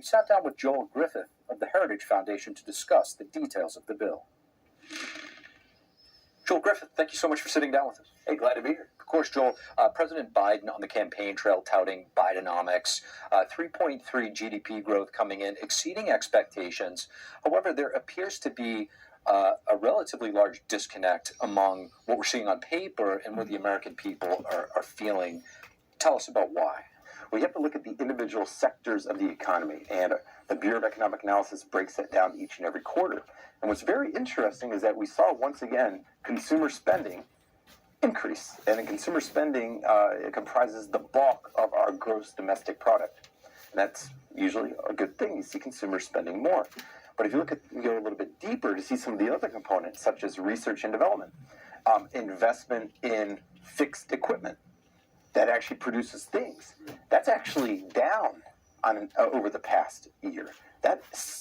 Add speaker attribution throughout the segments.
Speaker 1: sat down with Joel Griffith of the Heritage Foundation to discuss the details of the bill. Joel Griffith, thank you so much for sitting down with us.
Speaker 2: Hey, glad to be here.
Speaker 1: Of course, Joel, President Biden on the campaign trail touting Bidenomics, 3.3 GDP growth coming in, exceeding expectations. However, there appears to be a relatively large disconnect among what we're seeing on paper and what the American people are feeling. Tell us about why.
Speaker 2: We have to look at the individual sectors of the economy, and the Bureau of Economic Analysis breaks that down each and every quarter. And what's very interesting is that we saw, once again, consumer spending increase. And in consumer spending, it comprises the bulk of our gross domestic product. And that's usually a good thing. You see consumers spending more. But if you go a little bit deeper to see some of the other components, such as research and development, investment in fixed equipment that actually produces things, that's actually down over the past year.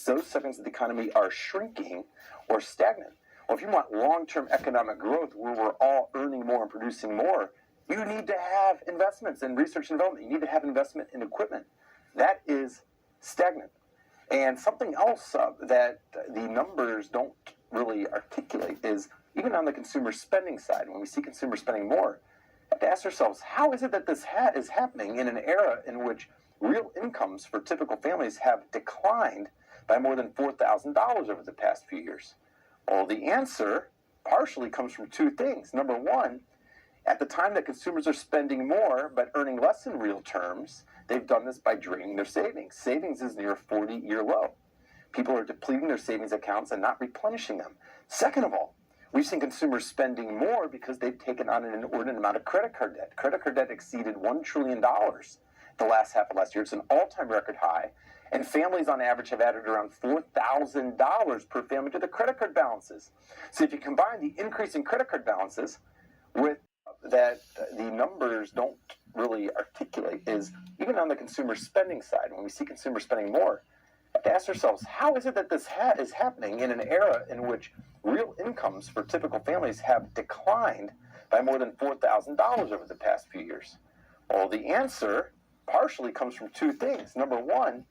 Speaker 2: Those segments of the economy are shrinking or stagnant. Well, if you want long-term economic growth where we're all earning more and producing more, you need to have investments in research and development. You need to have investment in equipment. That is stagnant. And something else that the numbers don't really articulate is, even on the consumer spending side, when we see consumer spending more, we have to ask ourselves, how is it that this is happening in an era in which real incomes for typical families have declined by more than $4,000 over the past few years? Well, the answer partially comes from two things. Number one, at the time that consumers are spending more but earning less in real terms, they've done this by draining their savings. Savings is near a 40-year low. People are depleting their savings accounts and not replenishing them. Second of all, we've seen consumers spending more because they've taken on an inordinate amount of credit card debt. Credit card debt exceeded $1 trillion the last half of last year. It's an all-time record high. And families on average have added around $4,000 per family to the credit card balances. So if you combine the increase in credit card balances with that, the numbers don't really articulate is, even on the consumer spending side, when we see consumer spending more, we have to ask ourselves, how is it that this is happening in an era in which real incomes for typical families have declined by more than $4,000 over the past few years? Well, the answer partially comes from two things. Number one,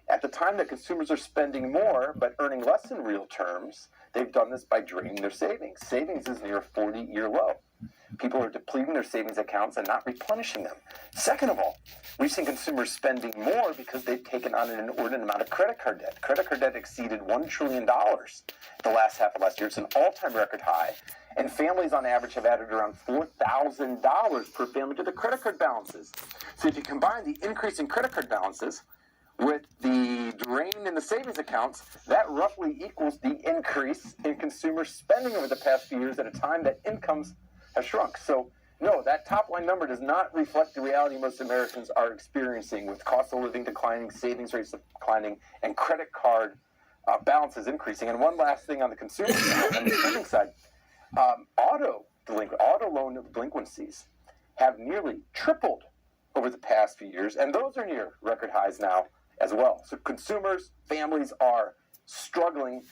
Speaker 2: at the time that consumers are spending more but earning less in real terms, they've done this by draining their savings. Savings is near a 40-year low. People are depleting their savings accounts and not replenishing them. Second of all, we've seen consumers spending more because they've taken on an inordinate amount of credit card debt. Credit card debt exceeded $1 trillion the last half of last year. It's an all-time record high. And families on average have added around $4,000 per family to the credit card balances. So if you combine the increase in credit card balances with the drain in the savings accounts, that roughly equals the increase in consumer spending over the past few years at a time that incomes have shrunk. So no, that top line number does not reflect the reality most Americans are experiencing, with cost of living declining, savings rates declining, and credit card balances increasing. And one last thing on the consumer side, on the spending side, auto loan delinquencies have nearly tripled over the past few years, and those are near record highs now as well. So consumers, families are struggling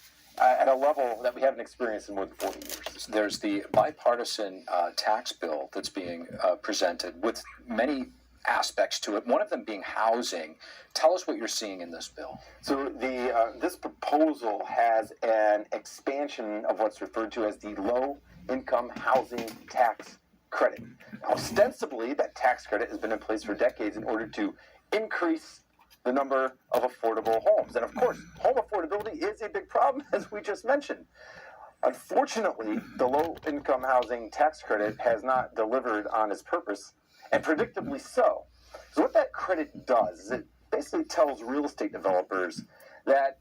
Speaker 2: at a level that we haven't experienced in more than 40 years.
Speaker 1: There's the bipartisan tax bill that's being presented with many aspects to it, one of them being housing. Tell us what you're seeing in this bill.
Speaker 2: So this proposal has an expansion of what's referred to as the low-income housing tax credit. Now, ostensibly, that tax credit has been in place for decades in order to increase the number of affordable homes. And of course, home affordability is a big problem, as we just mentioned. Unfortunately, the low-income housing tax credit has not delivered on its purpose, and predictably so. So what that credit does is it basically tells real estate developers that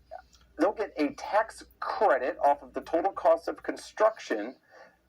Speaker 2: they'll get a tax credit off of the total cost of construction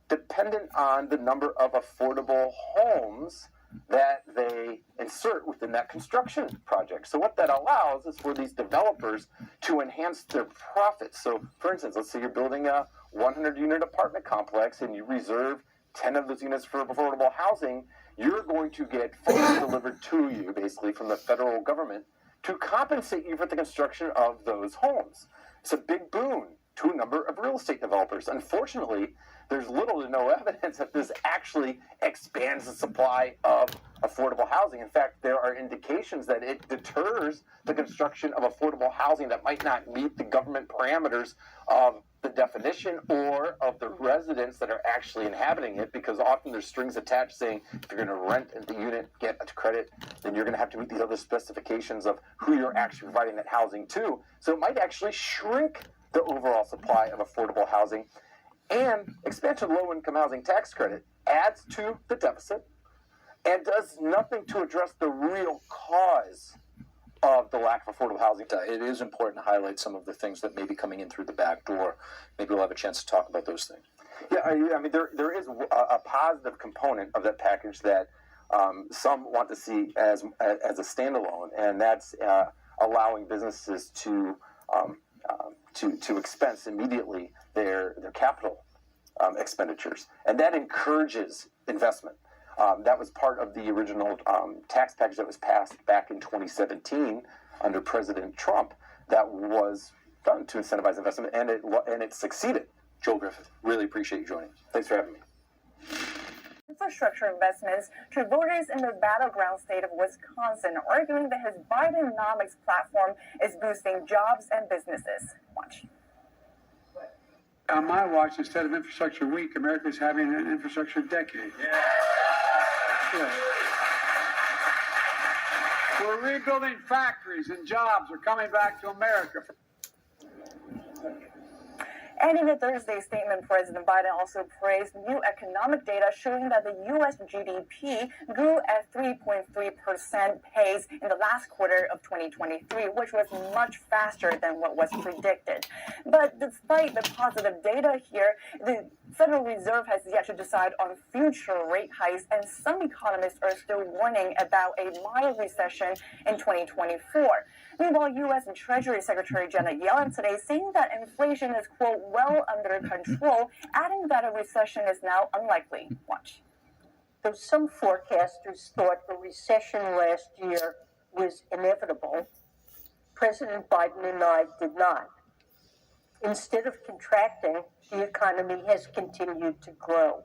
Speaker 2: dependent on the number of affordable homes that they insert within that construction project. So what that allows is for these developers to enhance their profits. So, for instance, let's say you're building a 100-unit apartment complex and you reserve 10 of those units for affordable housing. You're going to get funds delivered to you, basically, from the federal government to compensate you for the construction of those homes. It's a big boon to a number of real estate developers. Unfortunately, there's little to no evidence that this actually expands the supply of affordable housing. In fact, there are indications that it deters the construction of affordable housing that might not meet the government parameters of the definition or of the residents that are actually inhabiting it, because often there's strings attached saying if you're going to rent the unit, get a credit, then you're going to have to meet these other specifications of who you're actually providing that housing to. So it might actually shrink the overall supply of affordable housing. And expansion of low-income housing tax credit adds to the deficit and does nothing to address the real cause of the lack of affordable housing.
Speaker 1: It is important to highlight some of the things that may be coming in through the back door. Maybe we'll have a chance to talk about those things.
Speaker 2: Yeah, I mean, there is a positive component of that package that some want to see as a standalone, and that's allowing businesses to expense immediately their capital expenditures, and that encourages investment. That was part of the original tax package that was passed back in 2017 under President Trump. That was done to incentivize investment, and it succeeded.
Speaker 1: Joel Griffith, really appreciate you joining us.
Speaker 2: Thanks for having me.
Speaker 3: Infrastructure investments to voters in the battleground state of Wisconsin, arguing that his Bidenomics platform is boosting jobs and businesses. Watch.
Speaker 4: On my watch, instead of infrastructure week, America's having an infrastructure decade. Yeah. We're rebuilding factories and jobs are coming back to America.
Speaker 3: And in a Thursday statement, President Biden also praised new economic data showing that the U.S. GDP grew at 3.3% pace in the last quarter of 2023, which was much faster than what was predicted. But despite the positive data here, the Federal Reserve has yet to decide on future rate hikes, and some economists are still warning about a mild recession in 2024. Meanwhile, U.S. Treasury Secretary Janet Yellen today saying that inflation is, quote, well under control, adding that a recession is now unlikely. Watch.
Speaker 5: Though some forecasters thought a recession last year was inevitable, President Biden and I did not. Instead of contracting, the economy has continued to grow.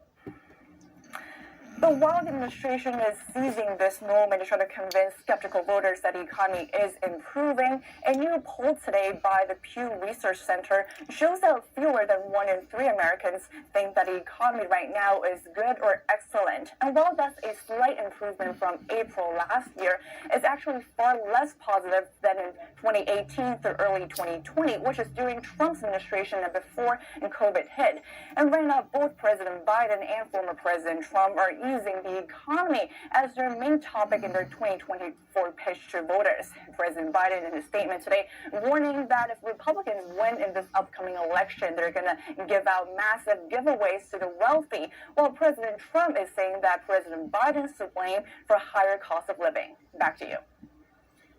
Speaker 3: The while the administration is seizing this moment to try to convince skeptical voters that the economy is improving, a new poll today by the Pew Research Center shows that fewer than 1 in 3 Americans think that the economy right now is good or excellent. And while that's a slight improvement from April last year, it's actually far less positive than in 2018 through early 2020, which is during Trump's administration and before COVID hit. And right now, both President Biden and former President Trump are using the economy as their main topic in their 2024 pitch to voters. President Biden, in his statement today, warning that if Republicans win in this upcoming election, they're going to give out massive giveaways to the wealthy, while President Trump is saying that President Biden's to blame for higher cost of living. Back to you.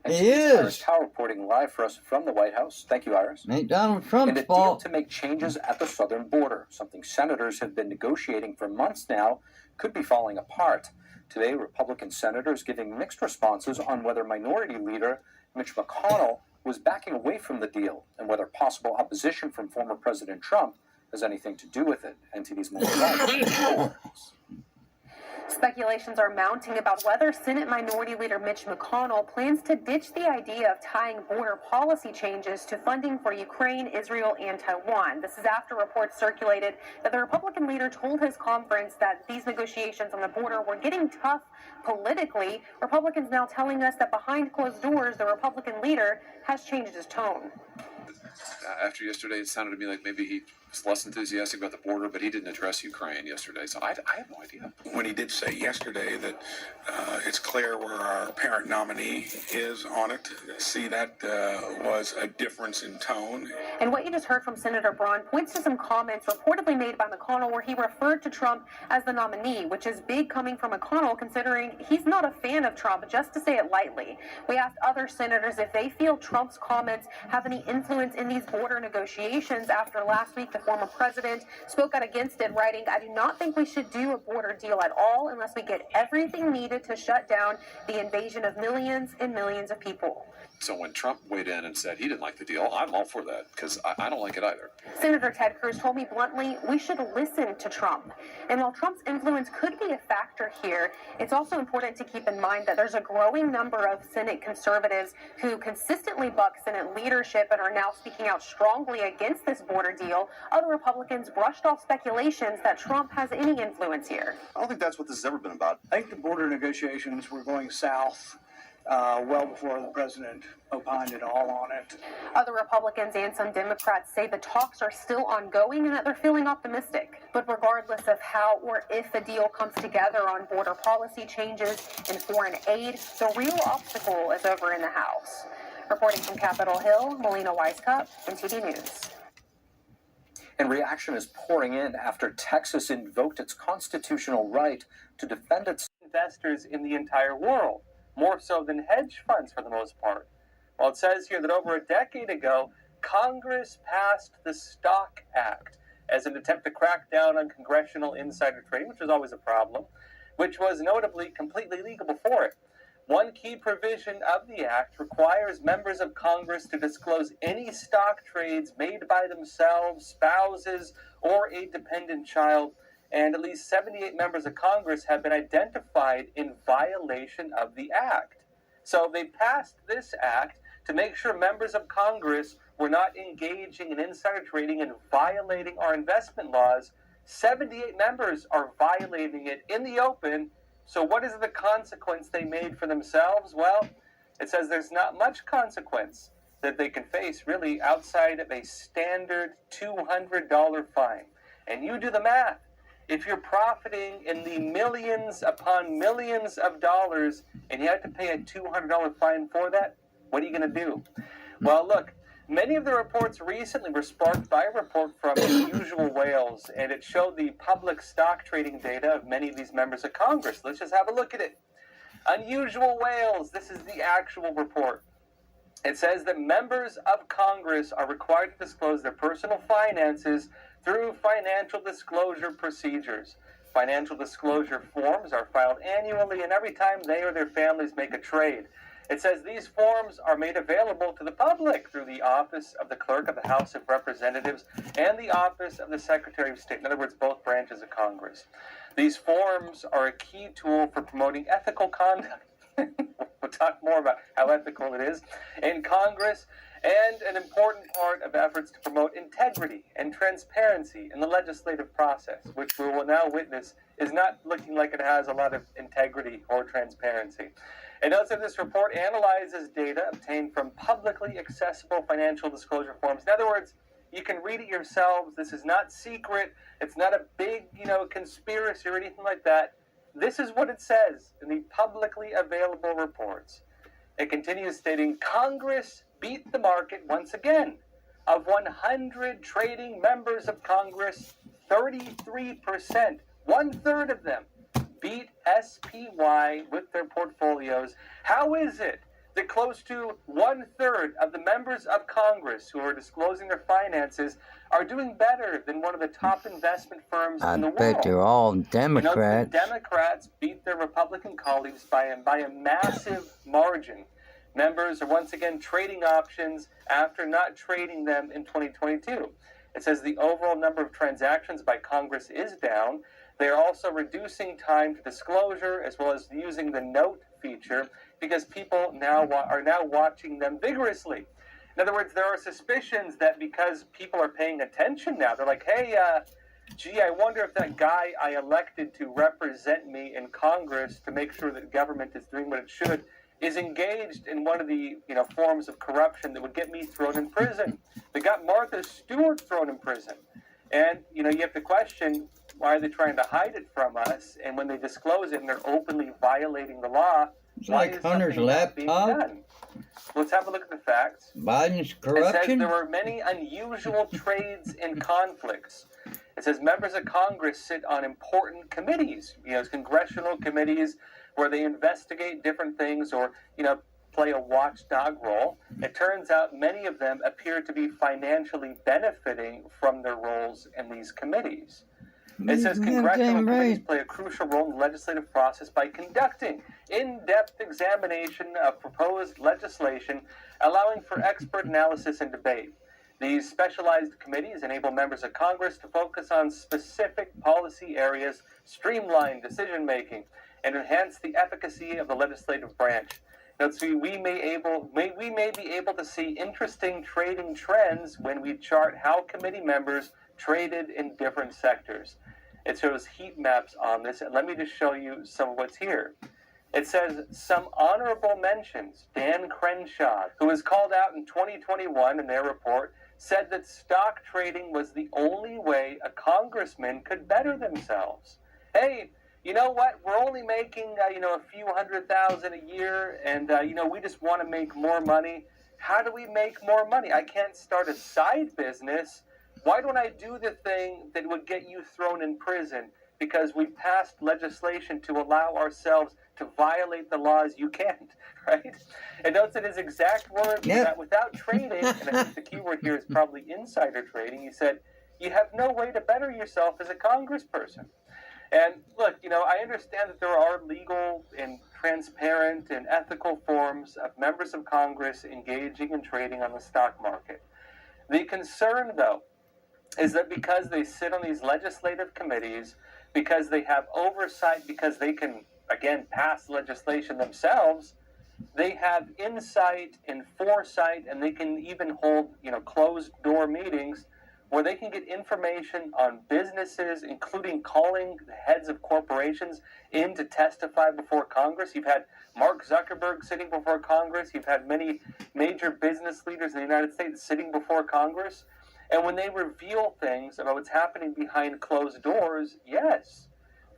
Speaker 1: And
Speaker 6: He is.
Speaker 1: Iris Howe reporting live for us from the White House. Thank you, Iris.
Speaker 6: Ain't Donald Trump's
Speaker 1: And a deal
Speaker 6: fault.
Speaker 1: to make changes at the southern border, something senators have been negotiating for months now, could be falling apart. Today, Republican senators giving mixed responses on whether Minority Leader Mitch McConnell was backing away from the deal and whether possible opposition from former President Trump has anything to do with it. NTD's Melissa.
Speaker 7: Speculations are mounting about whether Senate Minority Leader Mitch McConnell plans to ditch the idea of tying border policy changes to funding for Ukraine, Israel, and Taiwan. This is after reports circulated that the Republican leader told his conference that these negotiations on the border were getting tough politically. Republicans now telling us that behind closed doors, the Republican leader has changed his tone.
Speaker 8: After yesterday, it sounded to me like maybe he was less enthusiastic about the border, but he didn't address Ukraine yesterday, so I have no idea.
Speaker 9: When he did say yesterday that it's clear where our parent nominee is on it, see, that was a difference in tone.
Speaker 7: And what you just heard from Senator Braun points to some comments reportedly made by McConnell where he referred to Trump as the nominee, which is big coming from McConnell considering he's not a fan of Trump, just to say it lightly. We asked other senators if they feel Trump's comments have any influence in these border negotiations after last week the former president spoke out against it, writing, "I do not think we should do a border deal at all unless we get everything needed to shut down the invasion of millions and millions of people."
Speaker 8: So when Trump weighed in and said he didn't like the deal, I'm all for that because I don't like it either.
Speaker 7: Senator Ted Cruz told me bluntly, we should listen to Trump. And while Trump's influence could be a factor here, it's also important to keep in mind that there's a growing number of Senate conservatives who consistently buck Senate leadership and are now speaking out strongly against this border deal. Other Republicans brushed off speculations that Trump has any influence here.
Speaker 6: I don't think that's what this has ever been about.
Speaker 10: I think the border negotiations were going south well before the president opined at all on it.
Speaker 7: Other Republicans and some Democrats say the talks are still ongoing and that they're feeling optimistic. But regardless of how or if a deal comes together on border policy changes and foreign aid, the real obstacle is over in the House. Reporting from Capitol Hill, Melina Weisskopf, NTD News.
Speaker 1: And reaction is pouring in after Texas invoked its constitutional right to defend its
Speaker 11: investors in the entire world, more so than hedge funds for the most part. Well, it says here that over a decade ago, Congress passed the Stock Act as an attempt to crack down on congressional insider trading, which was always a problem, which was notably completely legal before it. One key provision of the act requires members of Congress to disclose any stock trades made by themselves, spouses, or a dependent child, and at least 78 members of Congress have been identified in violation of the act. So they passed this act to make sure members of Congress were not engaging in insider trading and violating our investment laws. 78 members are violating it in the open. So what is the consequence they made for themselves? Well, it says there's not much consequence that they can face really outside of a standard $200 fine. And you do the math. If you're profiting in the millions upon millions of dollars and you have to pay a $200 fine for that, what are you going to do? Well, look, many of the reports recently were sparked by a report from Unusual Whales, and it showed the public stock trading data of many of these members of Congress. Let's just have a look at it. Unusual Whales, this is the actual report. It says that members of Congress are required to disclose their personal finances through financial disclosure procedures. Financial disclosure forms are filed annually and every time they or their families make a trade. It says these forms are made available to the public through the Office of the Clerk of the House of Representatives and the Office of the Secretary of State, in other words, both branches of Congress. These forms are a key tool for promoting ethical conduct. We'll talk more about how ethical it is in Congress, and an important part of efforts to promote integrity and transparency in the legislative process, which we will now witness is not looking like it has a lot of integrity or transparency. It notes that this report analyzes data obtained from publicly accessible financial disclosure forms. In other words, you can read it yourselves. This is not secret. It's not a big, conspiracy or anything like that. This is what it says in the publicly available reports. It continues stating, Congress beat the market once again. Of 100 trading members of Congress, 33%, one-third of them, beat SPY with their portfolios. How is it that close to one-third of the members of Congress who are disclosing their finances are doing better than one of the top investment firms in the world?
Speaker 12: I bet they're all Democrats.
Speaker 11: The Democrats beat their Republican colleagues by a massive margin. Members are once again trading options after not trading them in 2022. It says the overall number of transactions by Congress is down. They are also reducing time to disclosure as well as using the note feature because people are now watching them vigorously. In other words, there are suspicions that because people are paying attention now, they're like, hey, I wonder if that guy I elected to represent me in Congress to make sure that government is doing what it should is engaged in one of the forms of corruption that would get me thrown in prison. They got Martha Stewart thrown in prison. And, you have to question, why are they trying to hide it from us? And when they disclose it and they're openly violating the law,
Speaker 12: It's
Speaker 11: why
Speaker 12: like
Speaker 11: is
Speaker 12: Hunter's
Speaker 11: something not being
Speaker 12: laptop.
Speaker 11: done? Let's have a look at the facts.
Speaker 12: Biden's
Speaker 11: It says
Speaker 12: corruption.
Speaker 11: there were many unusual trades and conflicts. It says members of Congress sit on important committees, congressional committees where they investigate different things or, play a watchdog role. It turns out many of them appear to be financially benefiting from their roles in these committees. It says congressional committees play a crucial role in the legislative process by conducting in-depth examination of proposed legislation, allowing for expert analysis and debate. These specialized committees enable members of Congress to focus on specific policy areas, streamline decision-making, and enhance the efficacy of the legislative branch. Now, so we may be able to see interesting trading trends when we chart how committee members traded in different sectors. It shows heat maps on this, and let me just show you some of what's here. It says some honorable mentions. Dan Crenshaw, who was called out in 2021 in their report, said that stock trading was the only way a congressman could better themselves. Hey, you know what? We're only making, a few $100,000 a year, and, we just want to make more money. How do we make more money? I can't start a side business. Why don't I do the thing that would get you thrown in prison? Because we passed legislation to allow ourselves to violate the laws. You can't, right? And notes in his exact words that without trading, and I think the key word here is probably insider trading, he said, you have no way to better yourself as a congressperson. And look, I understand that there are legal and transparent and ethical forms of members of Congress engaging in trading on the stock market. The concern, though, is that because they sit on these legislative committees, because they have oversight, because they can, again, pass legislation themselves, they have insight and foresight, and they can even hold, closed-door meetings where they can get information on businesses, including calling the heads of corporations in to testify before Congress. You've had Mark Zuckerberg sitting before Congress. You've had many major business leaders in the United States sitting before Congress. And when they reveal things about what's happening behind closed doors, yes,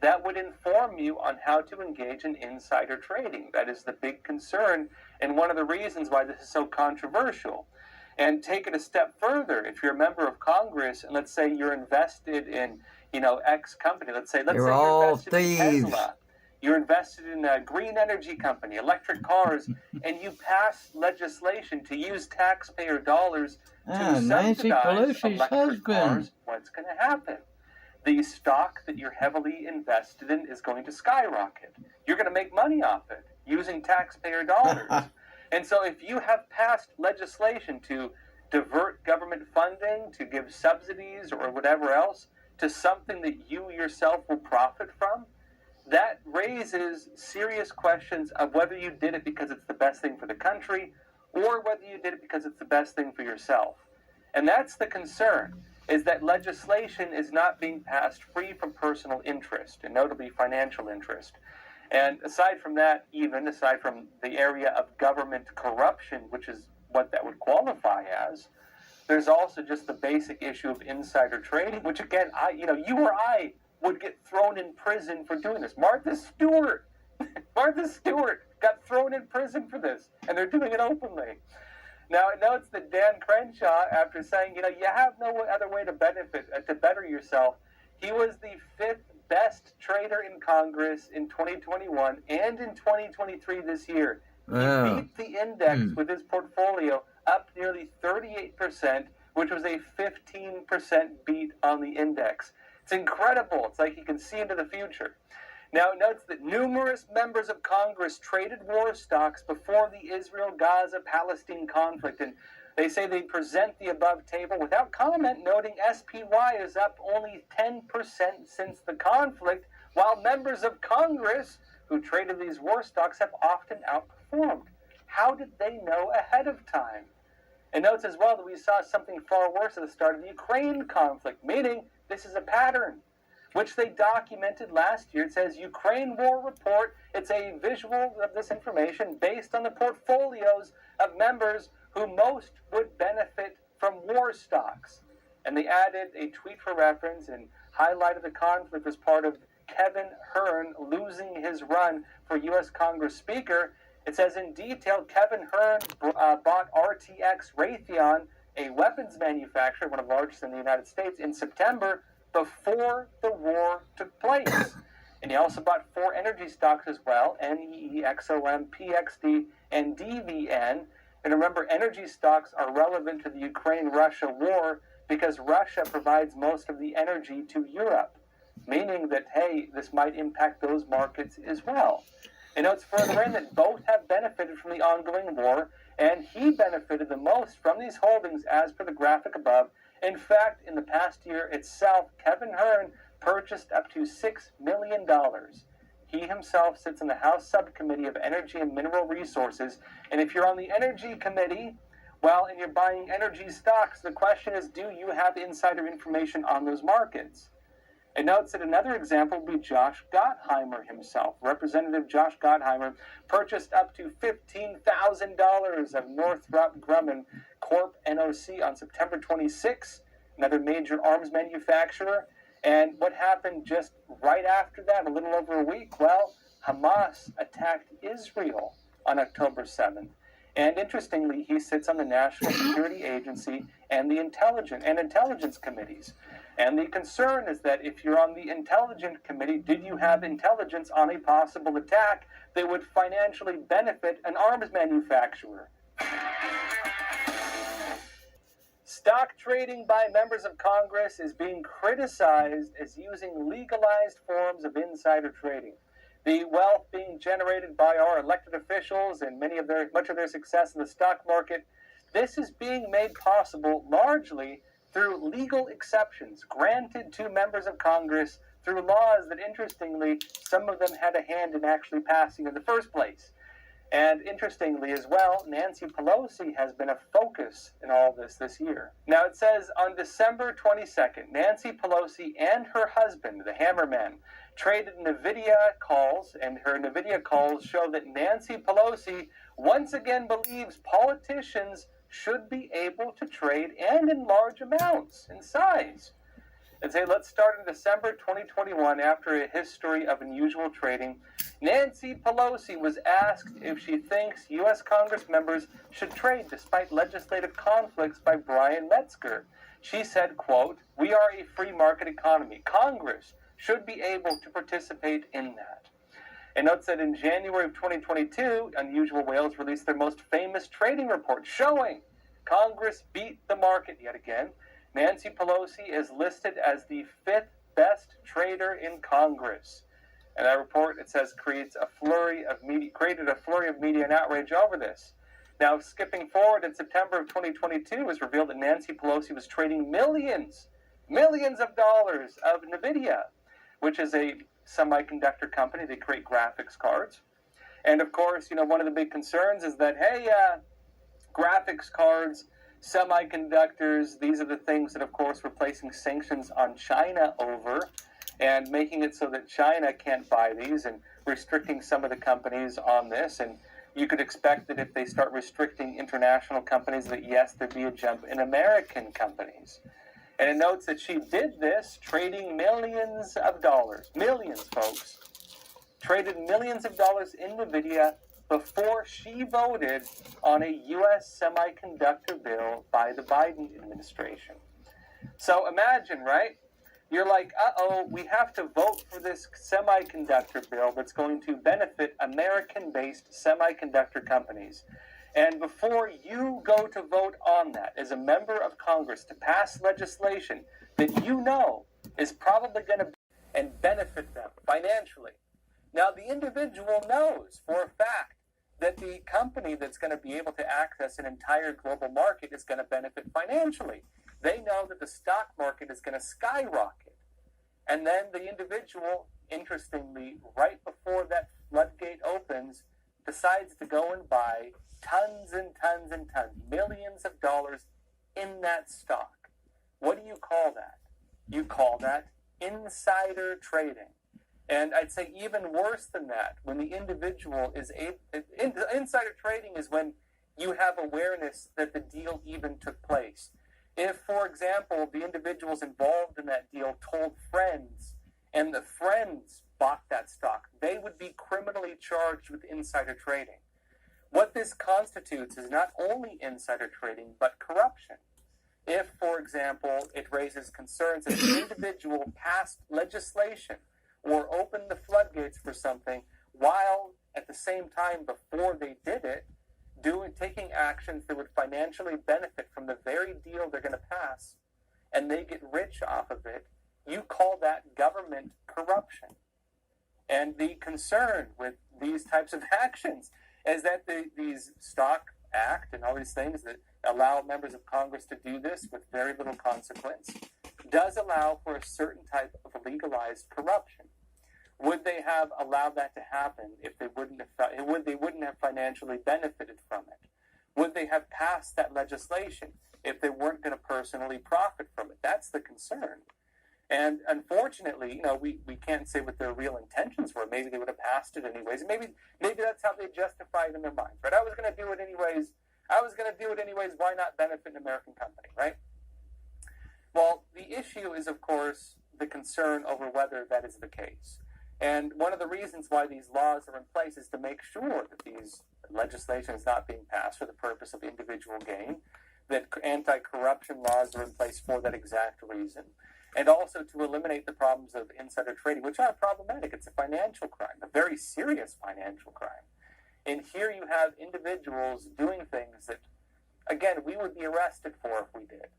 Speaker 11: that would inform you on how to engage in insider trading. That is the big concern, and one of the reasons why this is so controversial. And take it a step further, if you're a member of Congress, and let's say you're invested in, X company, let's say you're invested in Tesla, you're invested in a green energy company, electric cars, and you pass legislation to use taxpayer dollars to subsidize electric cars, what's going to happen? The stock that you're heavily invested in is going to skyrocket. You're going to make money off it using taxpayer dollars. And so if you have passed legislation to divert government funding, to give subsidies or whatever else to something that you yourself will profit from, that raises serious questions of whether you did it because it's the best thing for the country or whether you did it because it's the best thing for yourself. And that's the concern, is that legislation is not being passed free from personal interest, and notably financial interest. And aside from that, even aside from the area of government corruption, which is what that would qualify as, there's also just the basic issue of insider trading, which again, you or I would get thrown in prison for doing this. Martha Stewart got thrown in prison for this, and they're doing it openly. Now, it notes that Dan Crenshaw, after saying, you have no other way to better yourself, he was the 5th best trader in Congress in 2021 and in 2023 this year. He beat the index with his portfolio up nearly 38%, which was a 15% beat on the index. It's incredible. It's like he can see into the future. Now, it notes that numerous members of Congress traded war stocks before the Israel-Gaza-Palestine conflict, and they say they present the above table without comment, noting SPY is up only 10% since the conflict, while members of Congress who traded these war stocks have often outperformed. How did they know ahead of time? It notes as well that we saw something far worse at the start of the Ukraine conflict, meaning this is a pattern, which they documented last year. It says Ukraine War Report. It's a visual of this information based on the portfolios of members who most would benefit from war stocks. And they added a tweet for reference and highlighted the conflict as part of Kevin Hearn losing his run for U.S. Congress Speaker. It says in detail, Kevin Hearn bought RTX Raytheon, a weapons manufacturer, one of the largest in the United States, in September before the war took place. And he also bought 4 energy stocks as well, NEE, XOM, PXD, and DVN. And remember, energy stocks are relevant to the Ukraine-Russia war because Russia provides most of the energy to Europe. meaning that, hey, this might impact those markets as well. It notes further in that both have benefited from the ongoing war, and he benefited the most from these holdings as per the graphic above. In fact, in the past year itself, Kevin Hearn purchased up to $6 million. He himself sits on the House Subcommittee of Energy and Mineral Resources, and if you're on the Energy Committee, well, and you're buying energy stocks, the question is, do you have insider information on those markets? It notes that another example would be Josh Gottheimer himself. Representative Josh Gottheimer purchased up to $15,000 of Northrop Grumman Corp. NOC on September 26, another major arms manufacturer. And what happened just right after that, a little over a week? Well, Hamas attacked Israel on October 7th. And interestingly, he sits on the National Security Agency and the intelligence committees. And the concern is that if you're on the intelligence committee, did you have intelligence on a possible attack that would financially benefit an arms manufacturer? Stock trading by members of Congress is being criticized as using legalized forms of insider trading. The wealth being generated by our elected officials and much of their success in the stock market, this is being made possible largely through legal exceptions granted to members of Congress through laws that, interestingly, some of them had a hand in actually passing in the first place. And interestingly as well, Nancy Pelosi has been a focus in all this year. Now it says on December 22nd, Nancy Pelosi and her husband, the Hammerman, traded NVIDIA calls, and her NVIDIA calls show that Nancy Pelosi once again believes politicians should be able to trade and in large amounts in size. And say, let's start in December 2021 after a history of unusual trading. Nancy Pelosi was asked if she thinks U.S. Congress members should trade despite legislative conflicts by Brian Metzger. She said, quote, "We are a free market economy. Congress should be able to participate in that." And notes that in January of 2022, Unusual Whales released their most famous trading report showing Congress beat the market yet again. Nancy Pelosi is listed as the 5th best trader in Congress. And that report, it says, created a flurry of media and outrage over this. Now, skipping forward in September of 2022, it was revealed that Nancy Pelosi was trading millions of dollars of NVIDIA, which is a semiconductor company. They create graphics cards. And of course, one of the big concerns is that, hey, graphics cards, semiconductors, these are the things that, of course, we're placing sanctions on China over and making it so that China can't buy these and restricting some of the companies on this. And you could expect that if they start restricting international companies, that yes, there'd be a jump in American companies. And it notes that she did this trading millions of dollars. Millions, folks. Traded millions of dollars in NVIDIA before she voted on a U.S. semiconductor bill by the Biden administration. So imagine, right? You're like, uh-oh, we have to vote for this semiconductor bill that's going to benefit American-based semiconductor companies. And before you go to vote on that as a member of Congress to pass legislation that you know is probably going to and benefit them financially. Now, the individual knows for a fact that the company that's going to be able to access an entire global market is going to benefit financially. They know that the stock market is going to skyrocket. And then the individual, interestingly, right before that floodgate opens, decides to go and buy tons and tons and tons, millions of dollars in that stock. What do you call that? You call that insider trading. And I'd say even worse than that, when the individual is insider trading is when you have awareness that the deal even took place. If, for example, the individuals involved in that deal told friends, and the friends bought that stock, they would be criminally charged with insider trading. What this constitutes is not only insider trading, but corruption. If, for example, it raises concerns that the individual passed legislation or opened the floodgates for something, while at the same time before they did it, taking actions that would financially benefit from the very deal they're going to pass, and they get rich off of it, you call that government corruption. And the concern with these types of actions is that these Stock Act and all these things that allow members of Congress to do this with very little consequence does allow for a certain type of legalized corruption. Would they have allowed that to happen if they wouldn't have financially benefited from it? Would they have passed that legislation if they weren't going to personally profit from it? That's the concern. And unfortunately, we can't say what their real intentions were. Maybe they would have passed it anyways. Maybe that's how they justified it in their minds, right? I was going to do it anyways. Why not benefit an American company, right? Well, the issue is, of course, the concern over whether that is the case. And one of the reasons why these laws are in place is to make sure that these legislation is not being passed for the purpose of individual gain, that anti-corruption laws are in place for that exact reason, and also to eliminate the problems of insider trading, which are problematic. It's a financial crime, a very serious financial crime. And here you have individuals doing things that, again, we would be arrested for if we did.